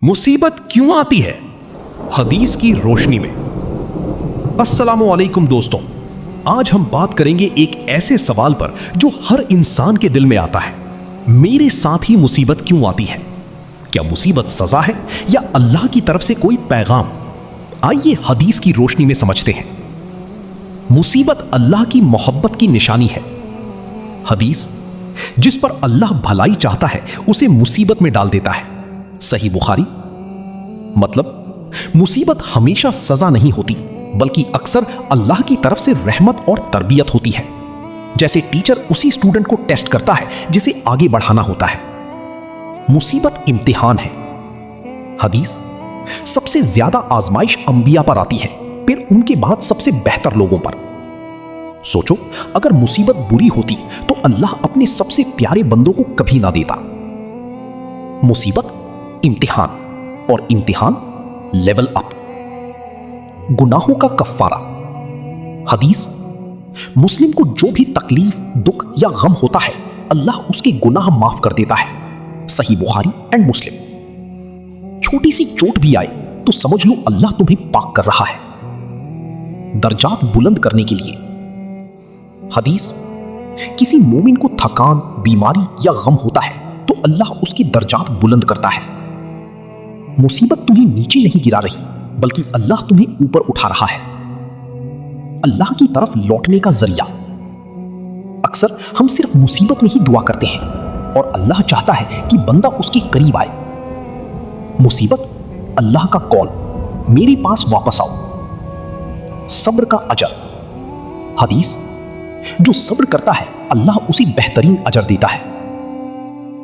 मुसीबत क्यों आती है? हदीस की रोशनी में। अस्सलामु अलैकुम दोस्तों, आज हम बात करेंगे एक ऐसे सवाल पर जो हर इंसान के दिल में आता है। मेरे साथ ही मुसीबत क्यों आती है? क्या मुसीबत सजा है या अल्लाह की तरफ से कोई पैगाम? आइए हदीस की रोशनी में समझते हैं। मुसीबत अल्लाह की मोहब्बत की निशानी है। हदीस, जिस पर अल्लाह भलाई चाहता है उसे मुसीबत में डाल देता है। सही बुखारी। मतलब मुसीबत हमेशा सजा नहीं होती, बल्कि अक्सर अल्लाह की तरफ से रहमत और तरबियत होती है। जैसे टीचर उसी स्टूडेंट को टेस्ट करता है जिसे आगे बढ़ाना होता है। मुसीबत इम्तिहान है। हदीस, सबसे ज्यादा आजमाइश अंबिया पर आती है, फिर उनके बाद सबसे बेहतर लोगों पर। सोचो, अगर मुसीबत बुरी होती तो अल्लाह अपने सबसे प्यारे बंदों को कभी ना देता। मुसीबत इम्तिहान, और इम्तिहान लेवल अप। गुनाहों का कफ्फारा। हदीस, मुस्लिम को जो भी तकलीफ, दुख या गम होता है, अल्लाह उसके गुनाह माफ कर देता है। सही बुखारी एंड मुस्लिम। छोटी सी चोट भी आए तो समझ लो अल्लाह तुम्हें पाक कर रहा है, दर्जात बुलंद करने के लिए। हदीस, किसी मोमिन को थकान, बीमारी या गम होता है तो अल्लाह उसकी दर्जात बुलंद करता है। मुसीबत तुम्हें नीचे नहीं गिरा रही, बल्कि अल्लाह तुम्हें ऊपर उठा रहा है। अल्लाह की तरफ लौटने का जरिया। अक्सर हम सिर्फ मुसीबत में ही दुआ करते हैं और अल्लाह चाहता है कि बंदा उसके करीब आए। मुसीबत अल्लाह का कॉल, मेरे पास वापस आओ। सब्र का अजर। हदीस, जो सब्र करता है अल्लाह उसे बेहतरीन अजर देता है।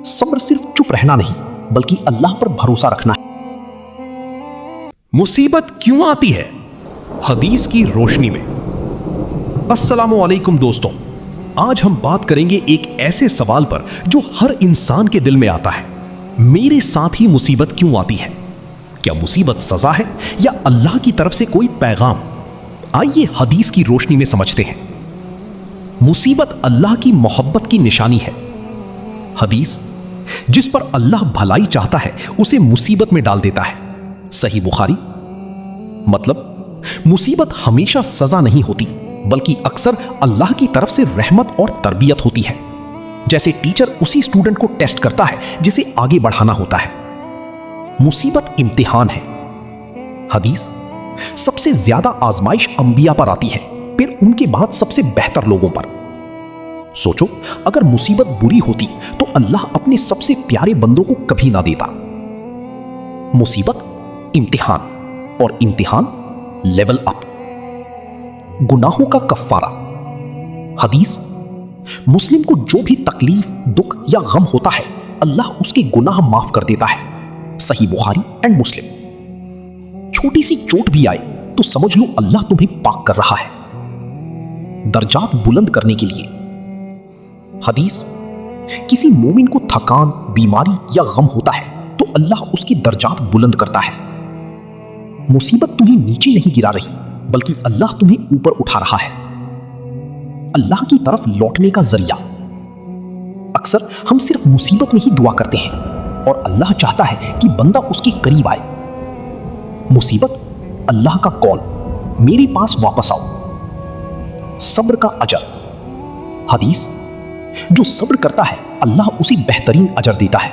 सब्र सिर्फ चुप रहना नहीं, बल्कि अल्लाह पर भरोसा रखना है। मुसीबत क्यों आती है? हदीस की रोशनी में। अस्सलामु अलैकुम दोस्तों, आज हम बात करेंगे एक ऐसे सवाल पर जो हर इंसान के दिल में आता है। मेरे साथ ही मुसीबत क्यों आती है? क्या मुसीबत सजा है या अल्लाह की तरफ से कोई पैगाम? आइए हदीस की रोशनी में समझते हैं। मुसीबत अल्लाह की मोहब्बत की निशानी है। हदीस, जिस पर अल्लाह भलाई चाहता है उसे मुसीबत में डाल देता है। सही बुखारी। मतलब मुसीबत हमेशा सजा नहीं होती, बल्कि अक्सर अल्लाह की तरफ से रहमत और तरबियत होती है। जैसे टीचर उसी स्टूडेंट को टेस्ट करता है जिसे आगे बढ़ाना होता है। मुसीबत इम्तिहान है। हदीस, सबसे ज्यादा आजमाइश अंबिया पर आती है, फिर उनके बाद सबसे बेहतर लोगों पर। सोचो, अगर मुसीबत बुरी होती तो अल्लाह अपने सबसे प्यारे बंदों को कभी ना देता। मुसीबत इम्तिहान, और इम्तिहान लेवल अप। गुनाहों का कफ्फारा। हदीस, मुस्लिम को जो भी तकलीफ, दुख या गम होता है, अल्लाह उसके गुनाह माफ कर देता है। सही बुखारी एंड मुस्लिम। छोटी सी चोट भी आए तो समझ लो अल्लाह तुम्हें पाक कर रहा है, दर्जात बुलंद करने के लिए। हदीस, किसी मोमिन को थकान, बीमारी या गम होता है तो अल्लाह उसकी दर्जात बुलंद करता है। मुसीबत तुम्हें नीचे नहीं गिरा रही, बल्कि अल्लाह तुम्हें ऊपर उठा रहा है। अल्लाह की तरफ लौटने का जरिया। अक्सर हम सिर्फ मुसीबत में ही दुआ करते हैं और अल्लाह चाहता है कि बंदा उसके करीब आए। मुसीबत अल्लाह का कॉल, मेरे पास वापस आओ। सब्र का अजर। हदीस, जो सब्र करता है अल्लाह उसे बेहतरीन अजर देता है।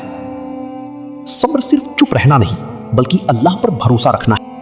सब्र सिर्फ चुप रहना नहीं, बल्कि अल्लाह पर भरोसा रखना है।